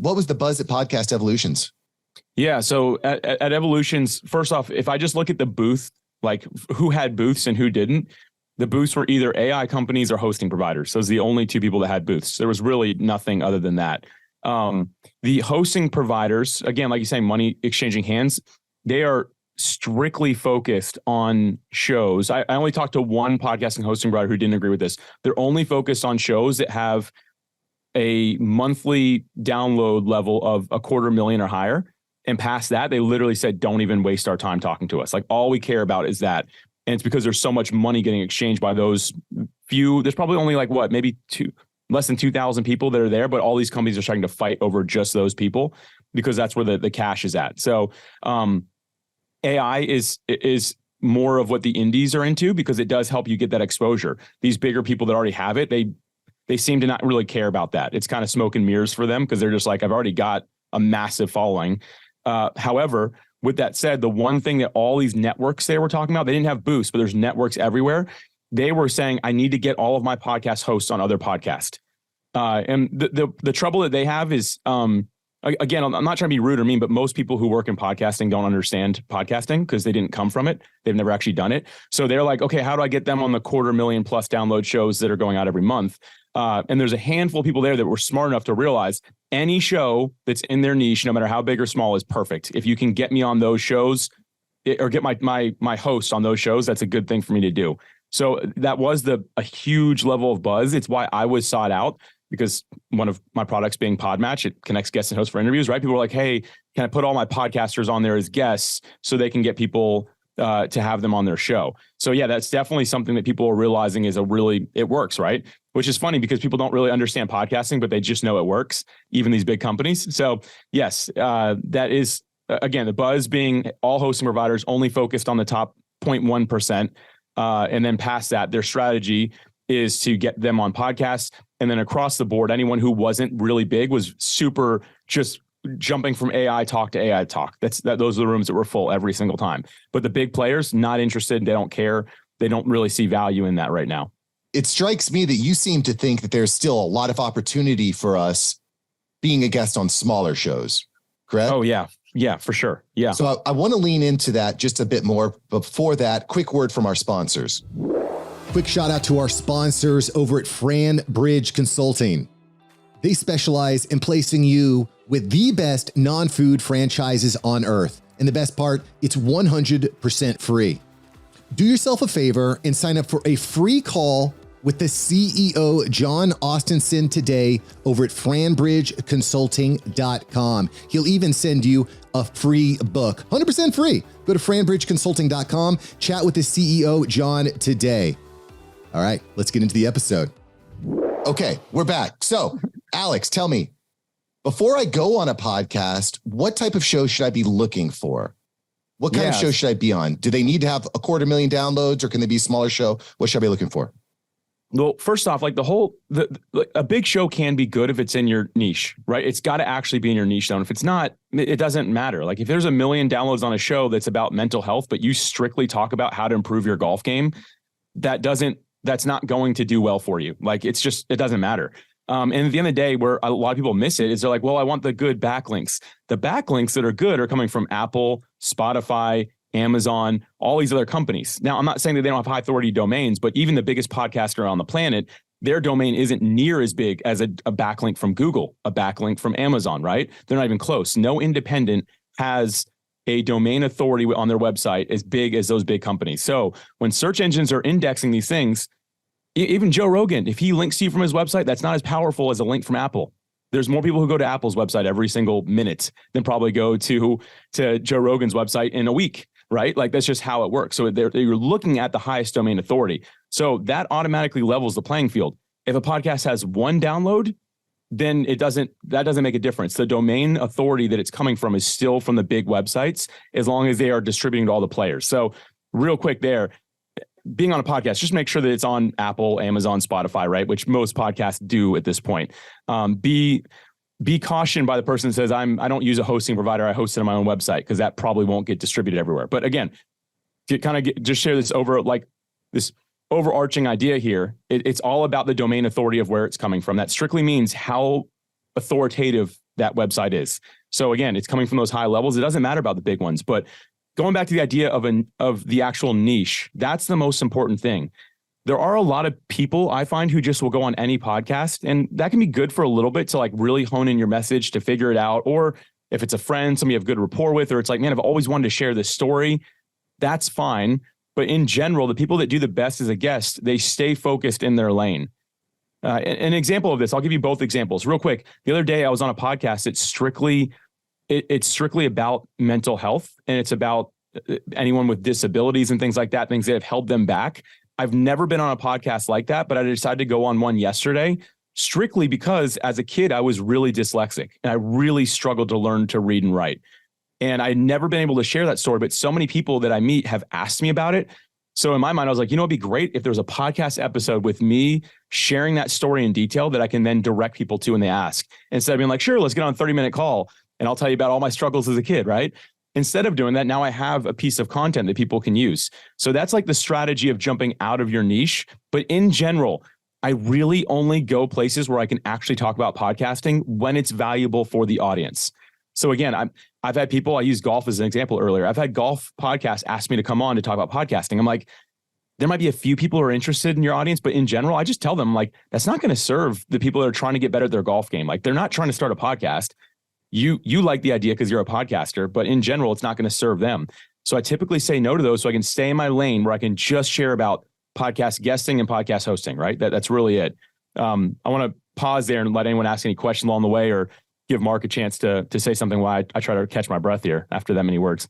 what was the buzz at Podcast Evolutions? Yeah. So at Evolutions, first off, if I just look at the booth, like who had booths and who didn't, the booths were either AI companies or hosting providers. Those are the only two people that had booths. There was really nothing other than that. The hosting providers, again, like you say, money exchanging hands, they are strictly focused on shows. I only talked to one podcasting hosting provider who didn't agree with this. They're only focused on shows that have a monthly download level of 250,000 or higher. And past that, they literally said, don't even waste our time talking to us. Like, all we care about is that. And it's because there's so much money getting exchanged by those few. There's probably only like maybe less than 2,000 people that are there, but all these companies are starting to fight over just those people because that's where the cash is at. So AI is more of what the indies are into because it does help you get that exposure. These bigger people that already have it, they seem to not really care about that. It's kind of smoke and mirrors for them because they're just like, I've already got a massive following. However, with that said, the one thing that all these networks they were talking about, they didn't have boosts, but there's networks everywhere. They were saying, I need to get all of my podcast hosts on other podcasts. And the trouble that they have is, again, I'm not trying to be rude or mean, but most people who work in podcasting don't understand podcasting because they didn't come from it. They've never actually done it. So they're like, okay, how do I get them on the 250,000 plus download shows that are going out every month? And there's a handful of people there that were smart enough to realize any show that's in their niche, no matter how big or small, is perfect. If you can get me on those shows or get my hosts on those shows, that's a good thing for me to do. So that was a huge level of buzz. It's why I was sought out, because one of my products being Podmatch, it connects guests and hosts for interviews, right? People are like, hey, can I put all my podcasters on there as guests so they can get people to have them on their show? So yeah, that's definitely something that people are realizing is it works, right? Which is funny because people don't really understand podcasting, but they just know it works, even these big companies. So yes, that is, again, the buzz being all hosting providers only focused on the top 0.1%. And then past that, their strategy is to get them on podcasts. And then across the board, anyone who wasn't really big was super just jumping from AI talk to AI talk. Those are the rooms that were full every single time. But the big players, not interested. They don't care. They don't really see value in that right now. It strikes me that you seem to think that there's still a lot of opportunity for us being a guest on smaller shows, correct? Oh, yeah. Yeah, for sure. Yeah. So I want to lean into that just a bit more. Before that, quick word from our sponsors. Quick shout out to our sponsors over at Fran Bridge Consulting. They specialize in placing you with the best non-food franchises on earth. And the best part, it's 100% free. Do yourself a favor and sign up for a free call with the CEO, John Austinson, today over at franbridgeconsulting.com. He'll even send you a free book, 100% free. Go to franbridgeconsulting.com, chat with the CEO, John, today. All right, let's get into the episode. Okay, we're back. So, Alex, tell me, before I go on a podcast, what type of show should I be looking for? What kind of show should I be on? Do they need to have 250,000 downloads, or can they be a smaller show? What should I be looking for? Well, first off, like a big show can be good if it's in your niche, right? It's got to actually be in your niche though. And if it's not, it doesn't matter. Like if there's 1 million downloads on a show that's about mental health, but you strictly talk about how to improve your golf game, that's not going to do well for you. Like it doesn't matter. And at the end of the day, where a lot of people miss it is they're like, well, I want the good backlinks. The backlinks that are good are coming from Apple, Spotify, Amazon, all these other companies. Now, I'm not saying that they don't have high authority domains, but even the biggest podcaster on the planet, their domain isn't near as big as a backlink from Google, a backlink from Amazon, right? They're not even close. No independent has a domain authority on their website as big as those big companies. So when search engines are indexing these things, even Joe Rogan, if he links to you from his website, that's not as powerful as a link from Apple. There's more people who go to Apple's website every single minute than probably go to Joe Rogan's website in a week, right? Like that's just how it works. So you're looking at the highest domain authority. So that automatically levels the playing field. If a podcast has 1 download, then that doesn't make a difference. The domain authority that it's coming from is still from the big websites, as long as they are distributing to all the players. So real quick there, being on a podcast, just make sure that it's on Apple, Amazon, Spotify, right? Which most podcasts do at this point. Be cautioned by the person that says, I don't use a hosting provider. I host it on my own website, because that probably won't get distributed everywhere. But again, to kind of just share this overarching idea here, it's all about the domain authority of where it's coming from. That strictly means how authoritative that website is. So again, it's coming from those high levels. It doesn't matter about the big ones, but going back to the idea of the actual niche, that's the most important thing. There are a lot of people I find who just will go on any podcast, and that can be good for a little bit to like really hone in your message, to figure it out. Or if it's a friend, somebody you have good rapport with, or it's like, man, I've always wanted to share this story, that's fine. But in general, the people that do the best as a guest, they stay focused in their lane. An example of this, I'll give you both examples real quick. The other day I was on a podcast. It's strictly about mental health, and it's about anyone with disabilities and things like that, things that have held them back. I've never been on a podcast like that, but I decided to go on one yesterday strictly because as a kid, I was really dyslexic and I really struggled to learn to read and write. And I'd never been able to share that story, but so many people that I meet have asked me about it. So in my mind, I was like, it'd be great if there was a podcast episode with me sharing that story in detail that I can then direct people to when they ask, instead of being like, sure, let's get on a 30-minute call and I'll tell you about all my struggles as a kid, right? Instead of doing that, now I have a piece of content that people can use. So that's like the strategy of jumping out of your niche. But in general, I really only go places where I can actually talk about podcasting when it's valuable for the audience. So again, I've had people, I used golf as an example earlier. I've had golf podcasts ask me to come on to talk about podcasting. I'm like, there might be a few people who are interested in your audience, but in general, I just tell them like, that's not going to serve the people that are trying to get better at their golf game. Like they're not trying to start a podcast. You like the idea because you're a podcaster, but in general, it's not going to serve them. So I typically say no to those so I can stay in my lane where I can just share about podcast guesting and podcast hosting, right? That's really it. I want to pause there and let anyone ask any questions along the way or give Mark a chance to say something while I try to catch my breath here after that many words.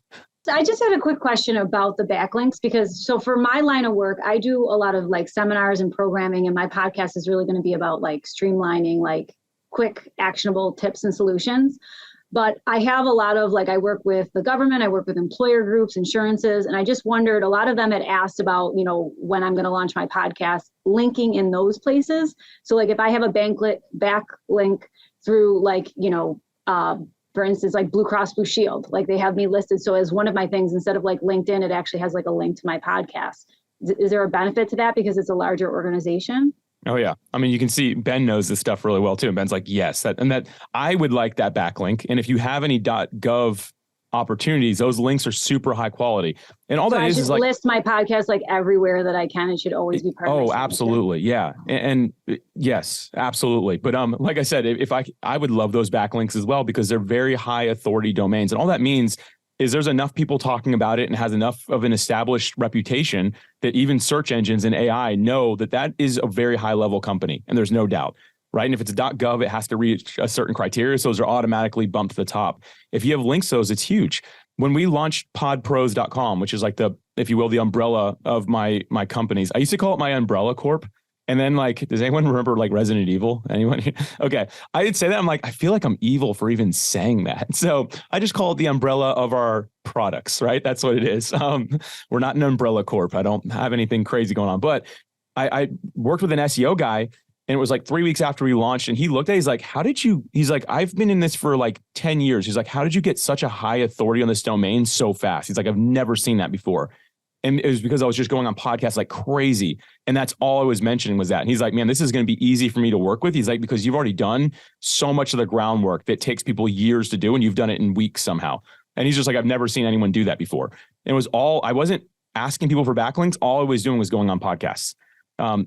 I just had a quick question about the backlinks because so for my line of work, I do a lot of like seminars and programming, and my podcast is really going to be about like streamlining like quick actionable tips and solutions. But I have a lot of like, I work with the government, I work with employer groups, insurances, and I just wondered, a lot of them had asked about, when I'm going to launch my podcast, linking in those places. So like if I have a backlink through like, for instance, like Blue Cross Blue Shield, like they have me listed. So as one of my things, instead of like LinkedIn, it actually has like a link to my podcast. Is there a benefit to that because it's a larger organization? Oh yeah. I mean, you can see Ben knows this stuff really well too. And Ben's like, yes, that I would like that backlink. And if you have any .gov opportunities, those links are super high quality. And all so that is like list my podcast like everywhere that I can. It should always be part of my absolutely. Yeah. And yes, absolutely. But like I said, if I would love those backlinks as well because they're very high authority domains. And all that means is there's enough people talking about it and has enough of an established reputation that even search engines and AI know that is a very high level company. And there's no doubt, right? And if it's .gov, it has to reach a certain criteria. So those are automatically bumped to the top. If you have links to those, it's huge. When we launched podpros.com, which is like if you will, the umbrella of my companies, I used to call it my umbrella corp. And then like, does anyone remember like Resident Evil? Anyone? Okay. I did say that. I'm like, I feel like I'm evil for even saying that. So I just call it the umbrella of our products, right? That's what it is. We're not an umbrella corp. I don't have anything crazy going on, but I worked with an SEO guy and it was like 3 weeks after we launched and he looked at it, he's like, I've been in this for like 10 years. He's like, how did you get such a high authority on this domain so fast? He's like, I've never seen that before. And it was because I was just going on podcasts like crazy. And that's all I was mentioning was that. And he's like, man, this is going to be easy for me to work with. He's like, because you've already done so much of the groundwork that takes people years to do. And you've done it in weeks somehow. And he's just like, I've never seen anyone do that before. And it was I wasn't asking people for backlinks. All I was doing was going on podcasts.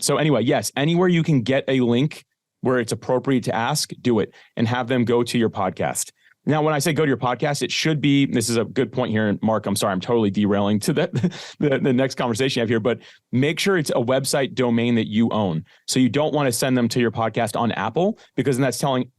So anyway, yes, anywhere you can get a link where it's appropriate to ask, do it and have them go to your podcast. Now, when I say go to your podcast, it should be, this is a good point here. And Mark, I'm sorry, I'm totally derailing to the next conversation you have here, but make sure it's a website domain that you own. So you don't want to send them to your podcast on Apple because then that's telling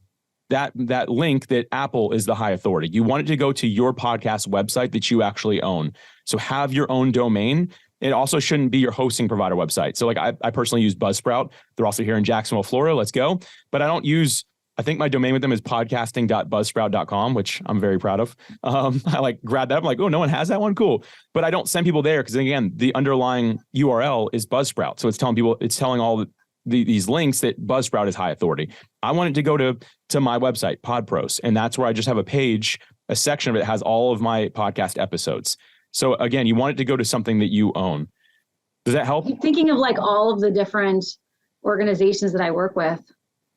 that link that Apple is the high authority. You want it to go to your podcast website that you actually own. So have your own domain. It also shouldn't be your hosting provider website. So like I personally use Buzzsprout. They're also here in Jacksonville, Florida. Let's go. But I think my domain with them is podcasting.buzzsprout.com, which I'm very proud of. I like grabbed that. I'm like, oh, no one has that one. Cool. But I don't send people there because again, the underlying URL is Buzzsprout. So it's telling all these links that Buzzsprout is high authority. I want it to go to my website, PodPros. And that's where I just have a section of it has all of my podcast episodes. So again, you want it to go to something that you own. Does that help? I'm thinking of like all of the different organizations that I work with,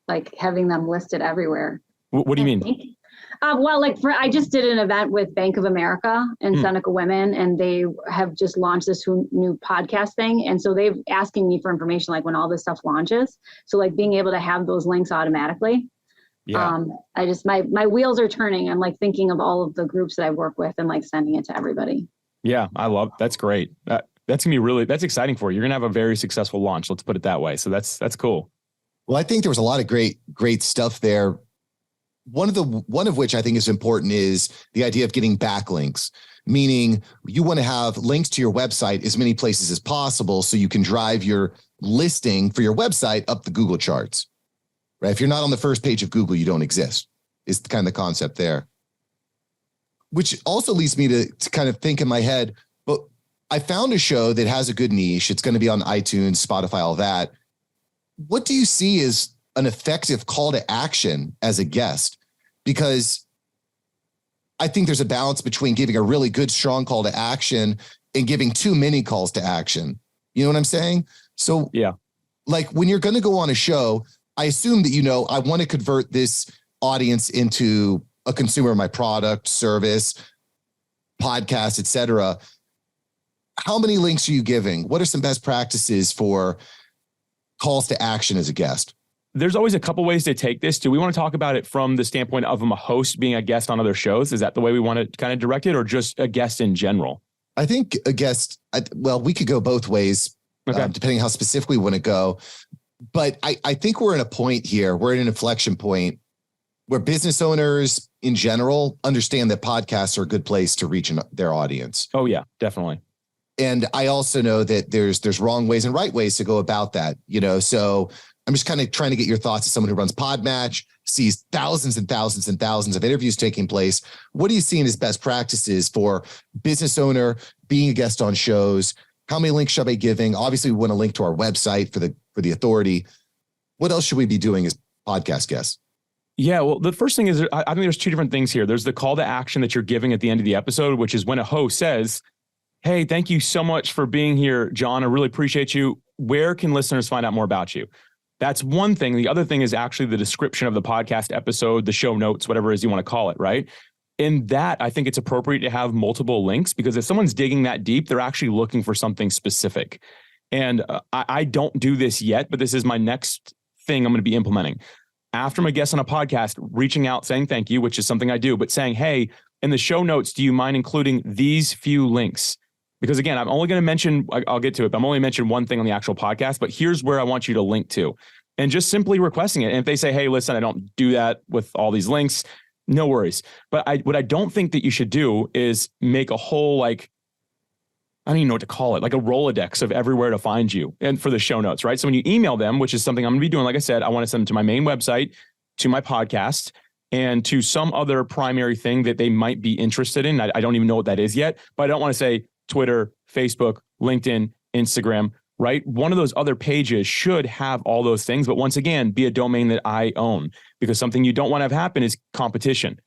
like having them listed everywhere. What do you mean? Well, I just did an event with Bank of America and Seneca Women, and they have just launched this new podcast thing. And so they've asking me for information, like when all this stuff launches. So like being able to have those links automatically. Yeah. My wheels are turning. I'm like thinking of all of the groups that I work with and like sending it to everybody. Yeah, that's great. That's gonna be that's exciting for you. You're gonna have a very successful launch. Let's put it that way. So that's cool. Well, I think there was a lot of great stuff there. One of which I think is important is the idea of getting backlinks, meaning you want to have links to your website as many places as possible so you can drive your listing for your website up the Google charts, right? If you're not on the first page of Google, you don't exist, is kind of the concept there. Which also leads me to kind of think in my head, but I found a show that has a good niche. It's going to be on iTunes, Spotify, all that. What do you see as an effective call to action as a guest? Because I think there's a balance between giving a really good, strong call to action and giving too many calls to action. You know what I'm saying? So yeah, like when you're going to go on a show, I assume that, I want to convert this audience into a consumer of my product, service, podcast, et cetera. How many links are you giving? What are some best practices for calls to action as a guest? There's always a couple ways to take this. Do we want to talk about it from the standpoint of a host being a guest on other shows? Is that the way we want to kind of direct it, or just a guest in general? I think a guest, we could go both ways, depending how specific we want to go. But I think we're in a point here. We're in an inflection point where business owners in general understand that podcasts are a good place to reach their audience. Oh, yeah, definitely. And I also know that there's wrong ways and right ways to go about that, so I'm just kind of trying to get your thoughts as someone who runs Podmatch, sees thousands and thousands and thousands of interviews taking place. What are you seeing as best practices for business owner being a guest on shows? How many links should I be giving? Obviously, we want to link to our website for the authority. What else should we be doing as podcast guests? Yeah, well, the first thing is I think there's two different things here. There's the call to action that you're giving at the end of the episode, which is when a host says, "Hey, thank you so much for being here, John. I really appreciate you. Where can listeners find out more about you?" That's one thing. The other thing is actually the description of the podcast episode, the show notes, whatever it is you want to call it, right? In that, I think it's appropriate to have multiple links, because if someone's digging that deep, they're actually looking for something specific. And I don't do this yet, but this is my next thing I'm going to be implementing. After I'm a guest on a podcast, reaching out, saying thank you, which is something I do, but saying, "Hey, in the show notes, do you mind including these few links?" Because again, I'm only going to mention, I'll get to it, but I'm only mention one thing on the actual podcast, but here's where I want you to link to, and just simply requesting it. And if they say, "Hey, listen, I don't do that with all these links," no worries. But what I don't think that you should do is make a whole, I don't even know what to call it, like a Rolodex of everywhere to find you and for the show notes, right? So when you email them, which is something I'm going to be doing, like I said, I want to send them to my main website, to my podcast, and to some other primary thing that they might be interested in. I don't even know what that is yet, but I don't want to say Twitter, Facebook, LinkedIn, Instagram, right? One of those other pages should have all those things, but once again, be a domain that I own, because something you don't want to have happen is competition.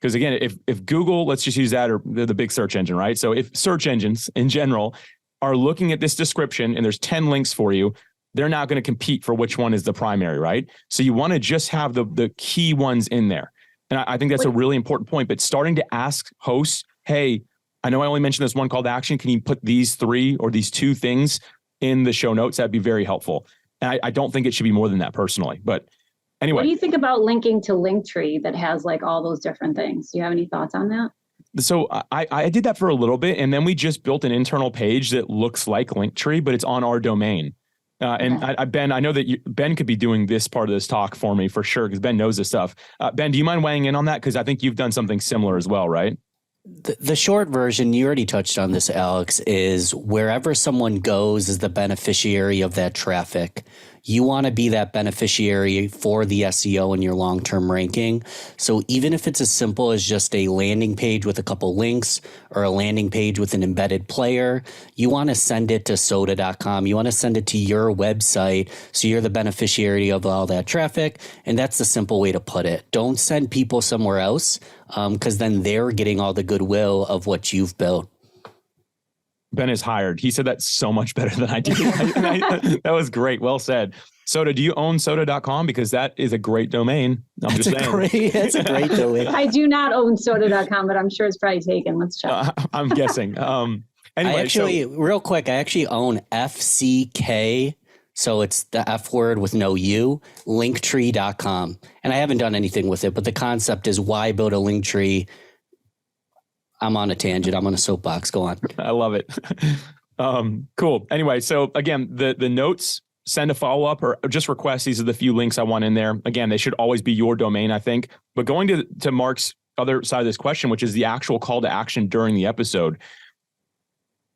Because again, if Google, let's just use that, or the big search engine, right? So if search engines in general are looking at this description and there's 10 links for you, they're not going to compete for which one is the primary, right? So you want to just have the key ones in there. And I think that's a really important point, but starting to ask hosts, "Hey, I know I only mentioned this one call to action. Can you put these 3 or these 2 things in the show notes?" That'd be very helpful. And I don't think it should be more than that personally, but anyway. What do you think about linking to Linktree that has all those different things? Do you have any thoughts on that? So I did that for a little bit, and then we just built an internal page that looks like Linktree, but it's on our domain. And Ben, I know that Ben could be doing this part of this talk for me for sure, because Ben knows this stuff. Ben, do you mind weighing in on that? Because I think you've done something similar as well, right? The short version, you already touched on this, Alex, is wherever someone goes is the beneficiary of that traffic. You want to be that beneficiary for the SEO in your long-term ranking. So even if it's as simple as just a landing page with a couple links or a landing page with an embedded player, you want to send it to soda.com. You want to send it to your website so you're the beneficiary of all that traffic. And that's the simple way to put it. Don't send people somewhere else, because then they're getting all the goodwill of what you've built. Ben is hired. He said that so much better than I did. That was great. Well said. Soda, do you own soda.com? Because that is a great domain. That's a great domain. I do not own soda.com, but I'm sure it's probably taken. Let's check. I'm guessing. Anyway, real quick, I actually own FCK. So it's the F word with no U, linktree.com. And I haven't done anything with it, but the concept is why build a link tree? I'm on a tangent. I'm on a soapbox. Go on. I love it. Cool. Anyway, so again, the notes, send a follow-up or just request. These are the few links I want in there. Again, they should always be your domain, I think. But going to Mark's other side of this question, which is the actual call to action during the episode,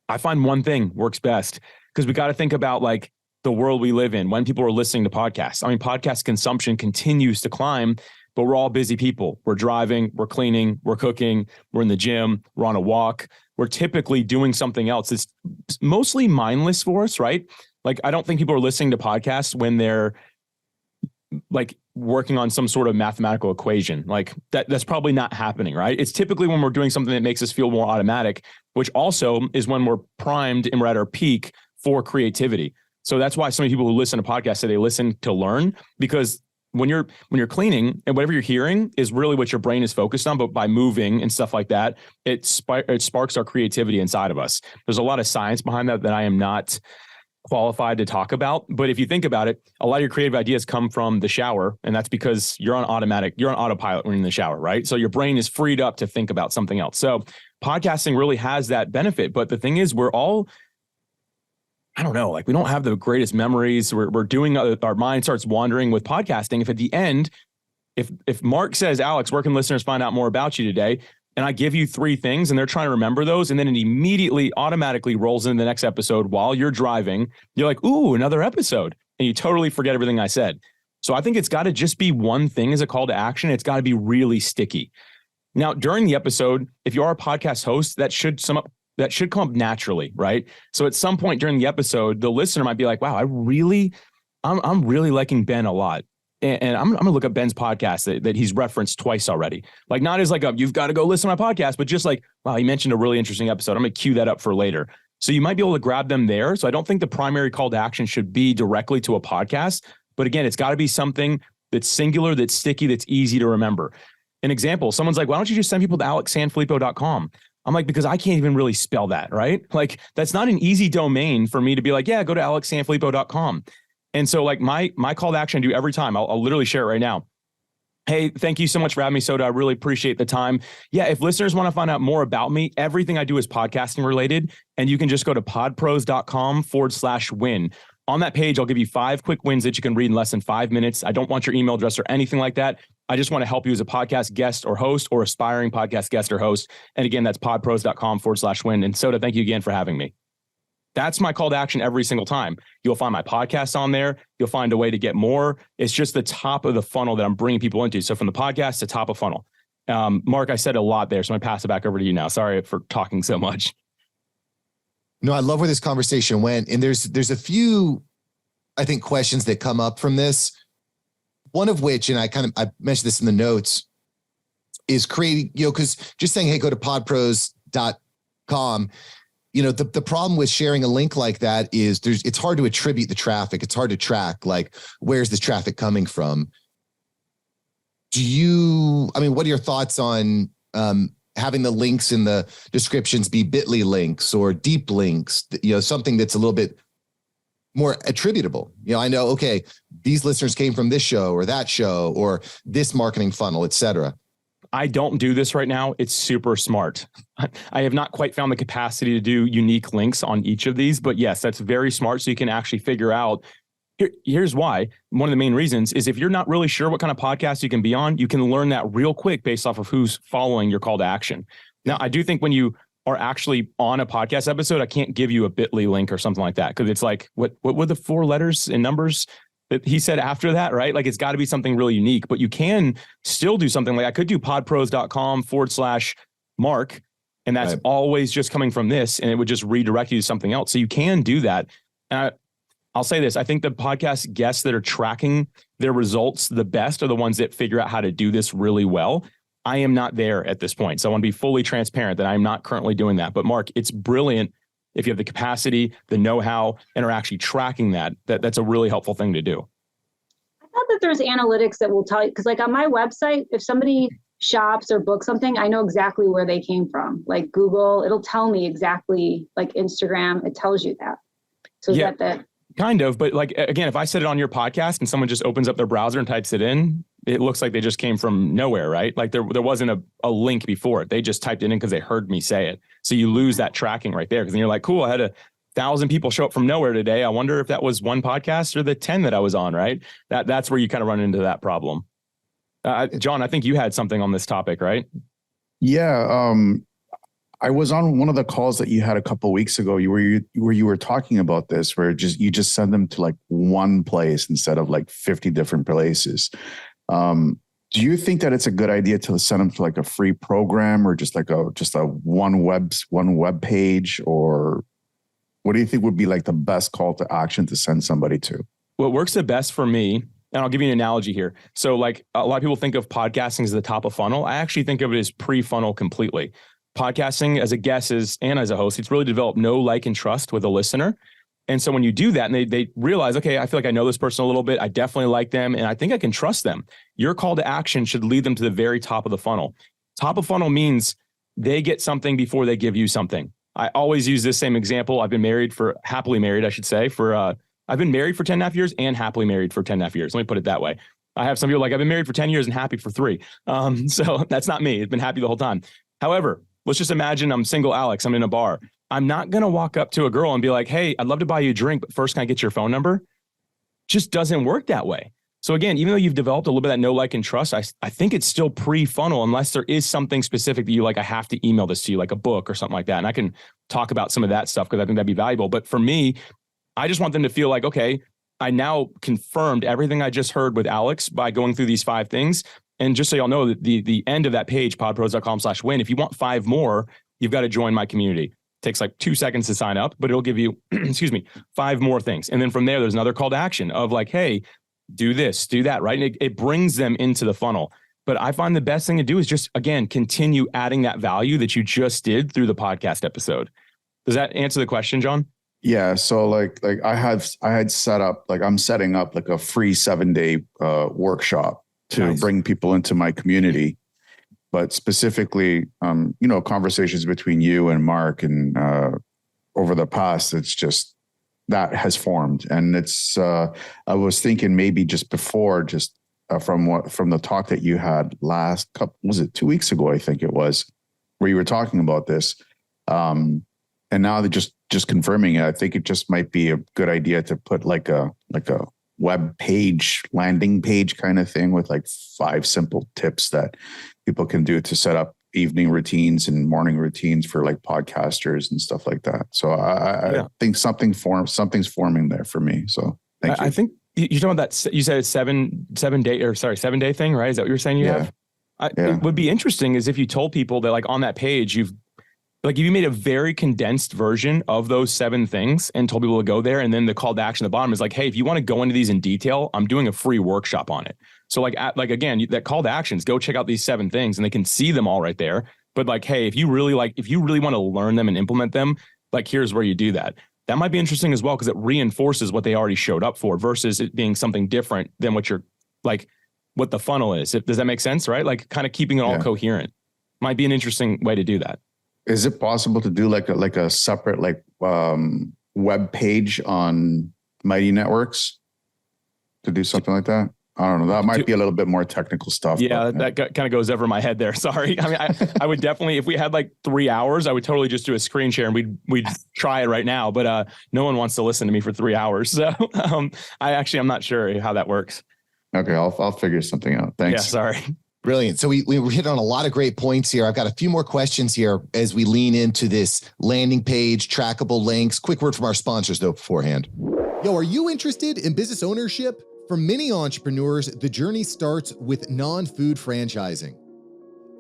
I find one thing works best because we got to think about like the world we live in when people are listening to podcasts. I mean, podcast consumption continues to climb, but we're all busy people. We're driving, we're cleaning, we're cooking, we're in the gym, we're on a walk. We're typically doing something else. It's mostly mindless for us, right? Like, I don't think people are listening to podcasts when they're like working on some sort of mathematical equation. Like that's probably not happening, right? It's typically when we're doing something that makes us feel more automatic, which also is when we're primed and we're at our peak for creativity. So that's why so many people who listen to podcasts say they listen to learn, because when you're cleaning and whatever you're hearing is really what your brain is focused on. But by moving and stuff like that, it sparks our creativity inside of us. There's a lot of science behind that I am not qualified to talk about. But if you think about it, a lot of your creative ideas come from the shower. And that's because you're on autopilot when you're in the shower, right? So your brain is freed up to think about something else. So podcasting really has that benefit. But the thing is, we're all, I don't know, like we don't have the greatest memories. We're doing, our mind starts wandering with podcasting. If at the end, if Mark says, Alex, where can listeners find out more about you today? And I give you 3 things and they're trying to remember those. And then it immediately automatically rolls into the next episode while you're driving. You're like, ooh, another episode. And you totally forget everything I said. So I think it's got to just be one thing as a call to action. It's got to be really sticky. Now, during the episode, if you are a podcast host, that should come up naturally, right? So at some point during the episode, the listener might be like, wow, I'm really liking Ben a lot. And I'm going to look up Ben's podcast that he's referenced twice already. Like not as like, you've got to go listen to my podcast, but just like, wow, he mentioned a really interesting episode. I'm going to cue that up for later. So you might be able to grab them there. So I don't think the primary call to action should be directly to a podcast. But again, it's got to be something that's singular, that's sticky, that's easy to remember. An example, someone's like, why don't you just send people to alexsanfilippo.com? I'm like, because I can't even really spell that, right? Like that's not an easy domain for me to be like, yeah, go to alexsanfilippo.com. And so like my call to action I do every time, I'll literally share it right now. Hey, thank you so much for having me, Soda. I really appreciate the time. Yeah, if listeners want to find out more about me, everything I do is podcasting related. And you can just go to podpros.com/win. On that page, I'll give you 5 quick wins that you can read in less than 5 minutes. I don't want your email address or anything like that. I just want to help you as a podcast guest or host or aspiring podcast guest or host. And again, that's podpros.com/win. And Soda, thank you again for having me. That's my call to action every single time. You'll find my podcast on there. You'll find a way to get more. It's just the top of the funnel that I'm bringing people into. So from the podcast to top of funnel. Mark, I said a lot there, so I'm going to pass it back over to you now. Sorry for talking so much. No, I love where this conversation went. And there's a few, I think, questions that come up from this. One of which, and I mentioned this in the notes, is creating, because just saying, hey, go to podpros.com. The problem with sharing a link like that is it's hard to attribute the traffic. It's hard to track, like, where's this traffic coming from? What are your thoughts on having the links in the descriptions be bit.ly links or deep links, something that's a little bit more attributable? I know, okay, these listeners came from this show or that show or this marketing funnel, et cetera. I don't do this right now. It's super smart. I have not quite found the capacity to do unique links on each of these, but yes, that's very smart. So you can actually figure out, here's why. One of the main reasons is if you're not really sure what kind of podcast you can be on, you can learn that real quick based off of who's following your call to action. Now, I do think when you are actually on a podcast episode, I can't give you a bit.ly link or something like that, because it's like, what were the 4 letters and numbers that he said after that, right? Like it's got to be something really unique, but you can still do something like I could do podpros.com/Mark, and that's always just coming from this, and it would just redirect you to something else. So you can do that. And I'll say this, I think the podcast guests that are tracking their results the best are the ones that figure out how to do this really well. I am not there at this point. So I want to be fully transparent that I'm not currently doing that. But Mark, it's brilliant if you have the capacity, the know-how, and are actually tracking that. That's a really helpful thing to do. not that there's analytics that will tell you, because like on my website, if somebody shops or books something, I know exactly where they came from. Like Google, it'll tell me exactly, like Instagram, it tells you that. So is that kind of, but like, again, if I set it on your podcast and someone just opens up their browser and types it in, it looks like they just came from nowhere, right? Like there wasn't a link before it. They just typed it in because they heard me say it. So you lose that tracking right there. Because then you're like, cool, I had 1,000 people show up from nowhere today. I wonder if that was one podcast or the 10 that I was on, right? That's where you kind of run into that problem. John, I think you had something on this topic, right? Yeah. I was on one of the calls that you had a couple of weeks ago. Where you were talking about this, where you just send them to like one place instead of like 50 different places. Do you think that it's a good idea to send them to like a free program or just a one web page, or what do you think would be like the best call to action to send somebody to? What works the best for me, and I'll give you an analogy here. So like a lot of people think of podcasting as the top of funnel. I actually think of it as pre-funnel completely. Podcasting as a guest and as a host, it's really developed know, like, and trust with a listener. And so when you do that and they realize, okay, I feel like I know this person a little bit. I definitely like them. And I think I can trust them. Your call to action should lead them to the very top of the funnel. Top of funnel means they get something before they give you something. I always use this same example. I've been happily married, I should say, I've been married for 10 and a half years and happily married for 10 and a half years. Let me put it that way. I have some people like, I've been married for 10 years and happy for 3. So that's not me. I've been happy the whole time. However, let's just imagine I'm single Alex. I'm in a bar. I'm not going to walk up to a girl and be like, hey, I'd love to buy you a drink, but first can I get your phone number? Just doesn't work that way. So again, even though you've developed a little bit of that know, like, and trust, I think it's still pre-funnel unless there is something specific that you like, I have to email this to you, like a book or something like that. And I can talk about some of that stuff because I think that'd be valuable. But for me, I just want them to feel like, okay, I now confirmed everything I just heard with Alex by going through these 5 things. And just so y'all know, the end of that page, podpros.com/win, if you want 5 more, you've got to join my community. It takes like 2 seconds to sign up, but it'll give you, 5 more things. And then from there's another call to action of like, hey, do this, do that, right? And it brings them into the funnel. But I find the best thing to do is just, again, continue adding that value that you just did through the podcast episode. Does that answer the question, John? Yeah. So like I had set up, like I'm setting up like a free 7-day workshop to bring people into my community, but specifically, conversations between you and Mark and over the past, it's just that has formed. And it's, I was thinking maybe just before, from the talk that you had last couple, was it 2 weeks ago? I think it was, where you were talking about this. And now they're just confirming it. I think it just might be a good idea to put like a web page, landing page kind of thing with like 5 simple tips that people can do to set up evening routines and morning routines for like podcasters and stuff like that. So I think something's forming there for me. So thank you. I think you're talking about that. You said it's 7-day thing, right? Is that what you're saying? It would be interesting is if you told people that like on that page, if you made a very condensed version of those 7 things and told people to go there. And then the call to action at the bottom is like, hey, if you want to go into these in detail, I'm doing a free workshop on it. So again, that call to action is go check out these 7 things and they can see them all right there. But like, hey, if you really want to learn them and implement them, like, here's where you do that. That might be interesting as well, because it reinforces what they already showed up for versus it being something different than what the funnel is. Does that make sense? Right? Like kind of keeping it all coherent might be an interesting way to do that. Is it possible to do like a separate web page on Mighty Networks to do something like that? I don't know. That might be a little bit more technical stuff. Yeah, that kind of goes over my head there. Sorry. I mean, I would definitely, if we had like 3 hours, I would totally just do a screen share and we'd try it right now. But no one wants to listen to me for 3 hours. So I'm not sure how that works. Okay, I'll figure something out. Thanks. Yeah, sorry. Brilliant. So we hit on a lot of great points here. I've got a few more questions here as we lean into this landing page, trackable links. Quick word from our sponsors though beforehand. Yo, are you interested in business ownership? For many entrepreneurs, the journey starts with non-food franchising.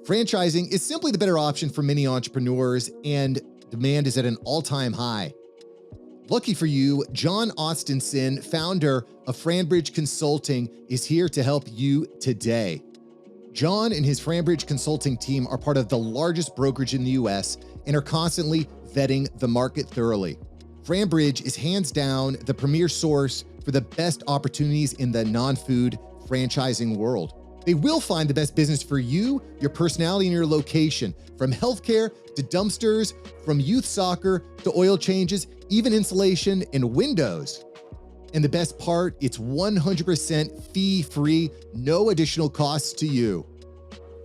Franchising is simply the better option for many entrepreneurs, and demand is at an all-time high. Lucky for you, John Austinson, founder of Franbridge Consulting, is here to help you today. John and his Franbridge Consulting team are part of the largest brokerage in the US and are constantly vetting the market thoroughly. Franbridge is hands down the premier source for the best opportunities in the non-food franchising world. They will find the best business for you, your personality, and your location. From healthcare to dumpsters, from youth soccer to oil changes, even insulation and windows. And the best part, it's 100% fee-free, no additional costs to you.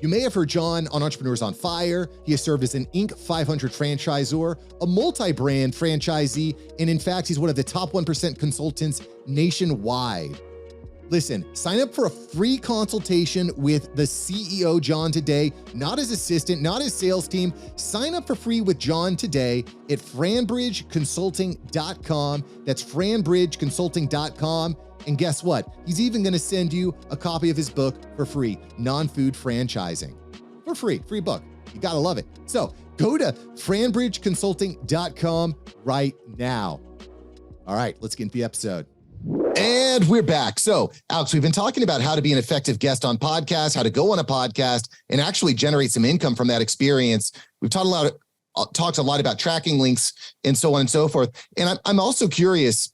You may have heard John on Entrepreneurs on Fire. He has served as an Inc. 500 franchisor, a multi-brand franchisee, and in fact, he's one of the top 1% consultants nationwide. Listen, sign up for a free consultation with the CEO, John, today, not his assistant, not his sales team. Sign up for free with John today at franbridgeconsulting.com. That's franbridgeconsulting.com. And guess what? He's even going to send you a copy of his book for free, Non-Food Franchising. For free book. You got to love it. So go to franbridgeconsulting.com right now. All right, let's get into the episode. And we're back. So, Alex, we've been talking about how to be an effective guest on podcasts, how to go on a podcast and actually generate some income from that experience. We've talked a lot about tracking links and so on and so forth. And I'm also curious,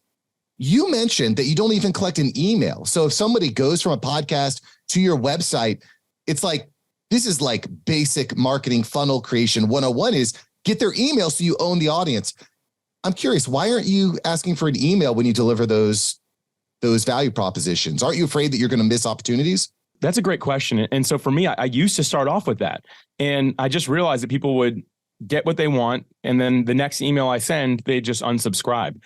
you mentioned that you don't even collect an email. So if somebody goes from a podcast to your website, it's like, this is like basic marketing funnel creation 101 is get their email so you own the audience. I'm curious, why aren't you asking for an email when you deliver those value propositions? Aren't you afraid that you're going to miss opportunities? That's a great question. And so for me, I used to start off with that. And I just realized that people would get what they want. And then the next email I send, they just unsubscribe.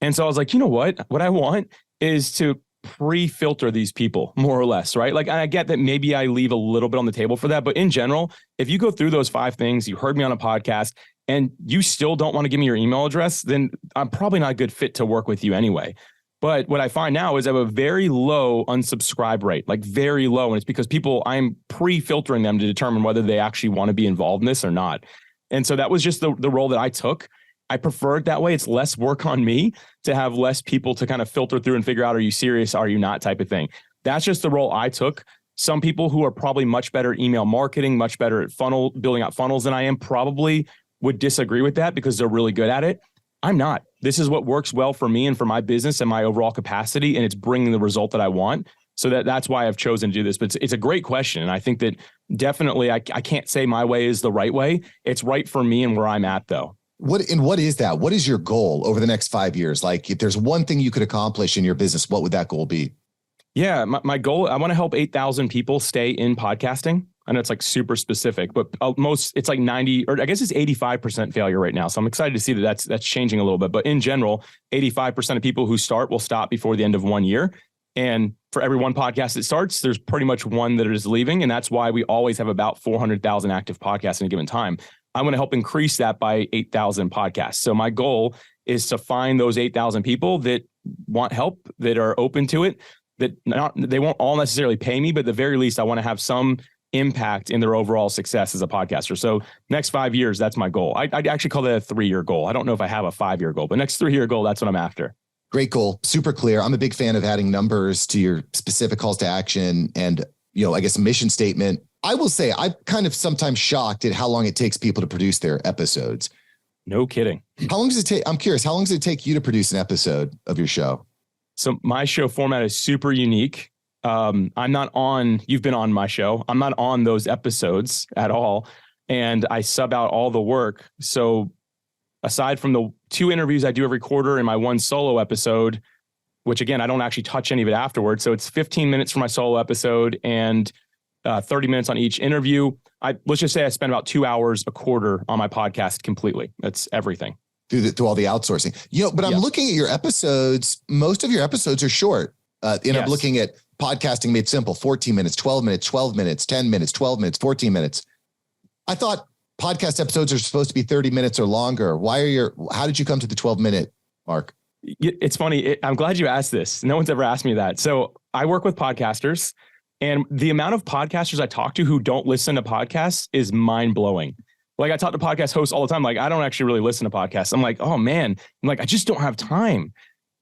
And so I was like, you know what? What I want is to pre-filter these people more or less, right? Like, I get that maybe I leave a little bit on the table for that. But in general, if you go through those 5 things, you heard me on a podcast, and you still don't want to give me your email address, then I'm probably not a good fit to work with you anyway. But what I find now is I have a very low unsubscribe rate, like very low. And it's because I'm pre-filtering them to determine whether they actually want to be involved in this or not. And so that was just the role that I took. I prefer it that way. It's less work on me to have less people to kind of filter through and figure out, are you serious? Are you not type of thing. That's just the role I took. Some people who are probably much better at email marketing, much better at building out funnels than I am, probably would disagree with that because they're really good at it. I'm not. This is what works well for me and for my business and my overall capacity, and it's bringing the result that I want. So that's why I've chosen to do this. But it's a great question. And I think that definitely I can't say my way is the right way. It's right for me and where I'm at, though. What is that? What is your goal over the next 5 years? Like, if there's one thing you could accomplish in your business, what would that goal be? Yeah, my goal, I want to help 8,000 people stay in podcasting. I know it's like super specific, but it's like 90, or I guess it's 85% failure right now. So I'm excited to see that that's changing a little bit. But in general, 85% of people who start will stop before the end of 1 year. And for every one podcast that starts, there's pretty much one that is leaving. And that's why we always have about 400,000 active podcasts in a given time. I want to help increase that by 8,000 podcasts. So my goal is to find those 8,000 people that want help, that are open to it, they won't all necessarily pay me, but at the very least, I want to have some impact in their overall success as a podcaster. So next 5 years, that's my goal. I'd actually call that a 3-year goal. I don't know if I have a 5-year goal, but next 3-year goal, that's what I'm after. Great goal. Super clear. I'm a big fan of adding numbers to your specific calls to action and, I guess, mission statement. I will say I'm kind of sometimes shocked at how long it takes people to produce their episodes. No kidding. How long does it take? I'm curious. How long does it take you to produce an episode of your show? So my show format is super unique. You've been on my show. I'm not on those episodes at all. And I sub out all the work. So aside from the 2 interviews I do every quarter and my 1 solo episode, which again, I don't actually touch any of it afterwards. So it's 15 minutes for my solo episode and 30 minutes on each interview. Let's just say I spend about 2 hours a quarter on my podcast completely. That's everything. Through all the outsourcing. But I'm looking at your episodes. Most of your episodes are short. And I'm looking at Podcasting Made Simple, 14 minutes, 12 minutes, 12 minutes, 10 minutes, 12 minutes, 14 minutes. I thought podcast episodes are supposed to be 30 minutes or longer. How did you come to the 12-minute mark? It's funny. I'm glad you asked this. No one's ever asked me that. So I work with podcasters, and the amount of podcasters I talk to who don't listen to podcasts is mind blowing. Like, I talk to podcast hosts all the time. Like, I don't actually really listen to podcasts. I'm like, oh man, I just don't have time.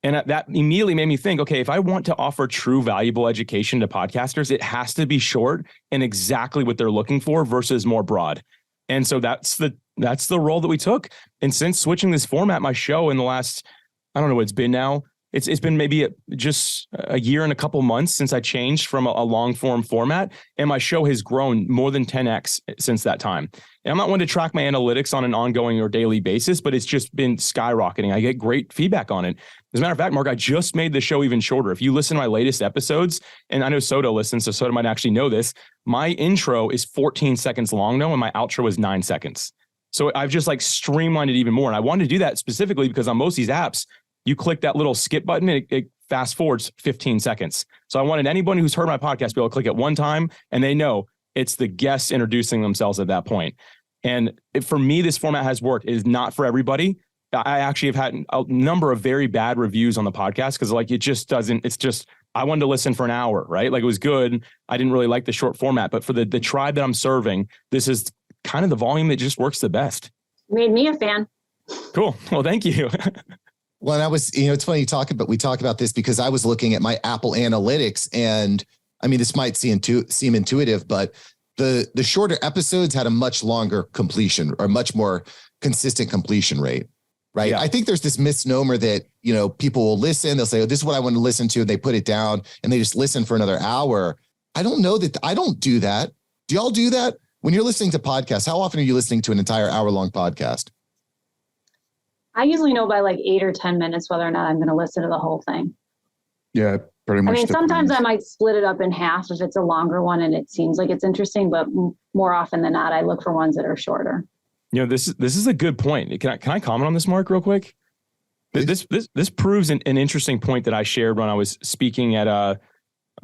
And that immediately made me think, okay, if I want to offer true valuable education to podcasters, it has to be short and exactly what they're looking for versus more broad. And so that's the role that we took. And since switching this format, my show in the last, I don't know what it's been now, it's been maybe just a year and a couple months since I changed from a long form format, and my show has grown more than 10x since that time. And I'm not one to track my analytics on an ongoing or daily basis, but it's just been skyrocketing. I get great feedback on it. As a matter of fact, Mark, I just made the show even shorter. If you listen to my latest episodes, and I know Soto listens, so Soto might actually know this, my intro is 14 seconds long now, and my outro is 9 seconds. So I've just like streamlined it even more. And I wanted to do that specifically because on most of these apps, you click that little skip button and it fast forwards 15 seconds. So I wanted anyone who's heard my podcast be able to click it one time and they know it's the guests introducing themselves at that point. And for me, this format has worked. It is not for everybody. I actually have had a number of very bad reviews on the podcast because like it just doesn't, it's just, I wanted to listen for an hour, right? Like it was good. I didn't really like the short format, but for the tribe that I'm serving, this is kind of the volume that just works the best. Made me a fan. Cool. Well, thank you. Well, and I was, it's funny we talk about this because I was looking at my Apple analytics, and I mean, this might seem intuitive, but the shorter episodes had a much longer completion or much more consistent completion rate, right? Yeah. I think there's this misnomer that, people will listen, they'll say, oh, this is what I want to listen to. And they put it down and they just listen for another hour. I don't know that I don't do that. Do y'all do that? When you're listening to podcasts, how often are you listening to an entire hour-long podcast? I usually know by like 8 or 10 minutes whether or not I'm going to listen to the whole thing. Yeah, pretty much. I mean, sometimes I might split it up in half if it's a longer one and it seems like it's interesting, but more often than not, I look for ones that are shorter. This is a good point. Can I comment on this, Mark, real quick? This proves an interesting point that I shared when I was speaking at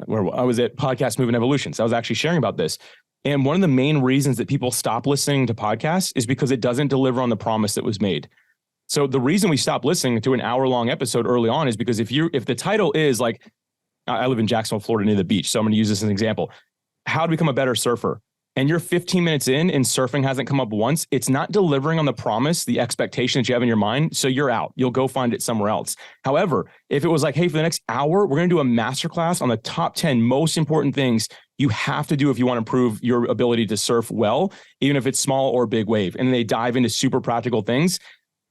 where I was at Podcast Movement Evolutions. I was actually sharing about this. And one of the main reasons that people stop listening to podcasts is because it doesn't deliver on the promise that was made. So the reason we stop listening to an hour-long episode early on is because if the title is like, I live in Jacksonville, Florida, near the beach, so I'm going to use this as an example. How to become a better surfer. And you're 15 minutes in and surfing hasn't come up once. It's not delivering on the promise, the expectation that you have in your mind. So you're out. You'll go find it somewhere else. However, if it was like, hey, for the next hour, we're going to do a masterclass on the top 10 most important things you have to do if you want to improve your ability to surf well, even if it's small or big wave. And they dive into super practical things.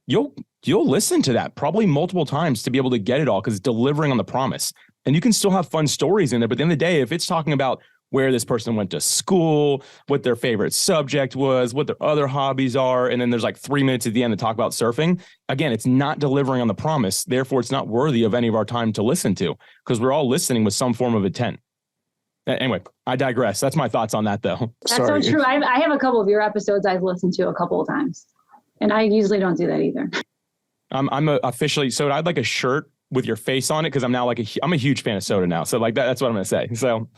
You'll listen to that probably multiple times to be able to get it all because it's delivering on the promise. And you can still have fun stories in there. But at the end of the day, if it's talking about where this person went to school, what their favorite subject was, what their other hobbies are, and then there's like 3 minutes at the end to talk about surfing, again, it's not delivering on the promise. Therefore, it's not worthy of any of our time to listen to because we're all listening with some form of intent. Anyway, I digress. That's my thoughts on that, though. That's so true. I have a couple of your episodes I've listened to a couple of times, and I usually don't do that either. I'm officially Soda. I'd like a shirt with your face on it because I'm now I'm a huge fan of Soda now. So like that's what I'm going to say. So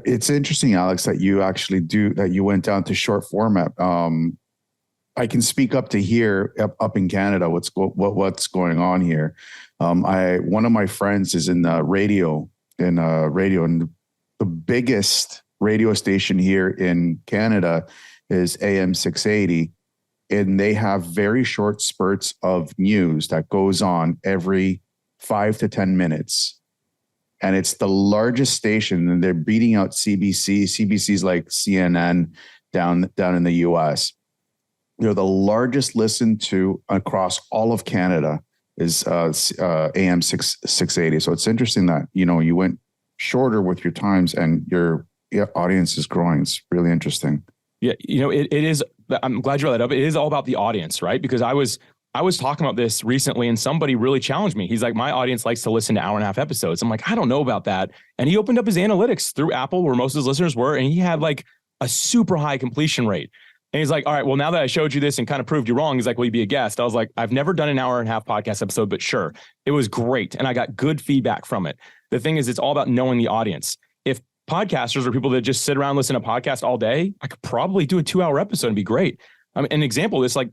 it's interesting, Alex, that you went down to short format. I can speak up to here up in Canada. What's going on here? One of my friends is in radio, and the biggest radio station here in Canada is AM 680. And they have very short spurts of news that goes on every 5 to 10 minutes. And it's the largest station, and they're beating out CBC. CBC's like CNN down in the US. They're the largest listened to across all of Canada is AM 680. So it's interesting that, you went shorter with your times and your audience is growing. It's really interesting. Yeah. It is. I'm glad you brought that up. It is all about the audience, right? Because I was talking about this recently and somebody really challenged me. He's like, my audience likes to listen to hour-and-a-half episodes. I'm like, I don't know about that. And he opened up his analytics through Apple where most of his listeners were, and he had like a super high completion rate. And he's like, all right, well, now that I showed you this and kind of proved you wrong, he's like, will you be a guest? I was like, I've never done an hour-and-a-half podcast episode, but sure. It was great. And I got good feedback from it. The thing is, it's all about knowing the audience. If podcasters are people that just sit around, listen to podcasts all day, I could probably do a 2-hour episode and be great. I mean, an example is like,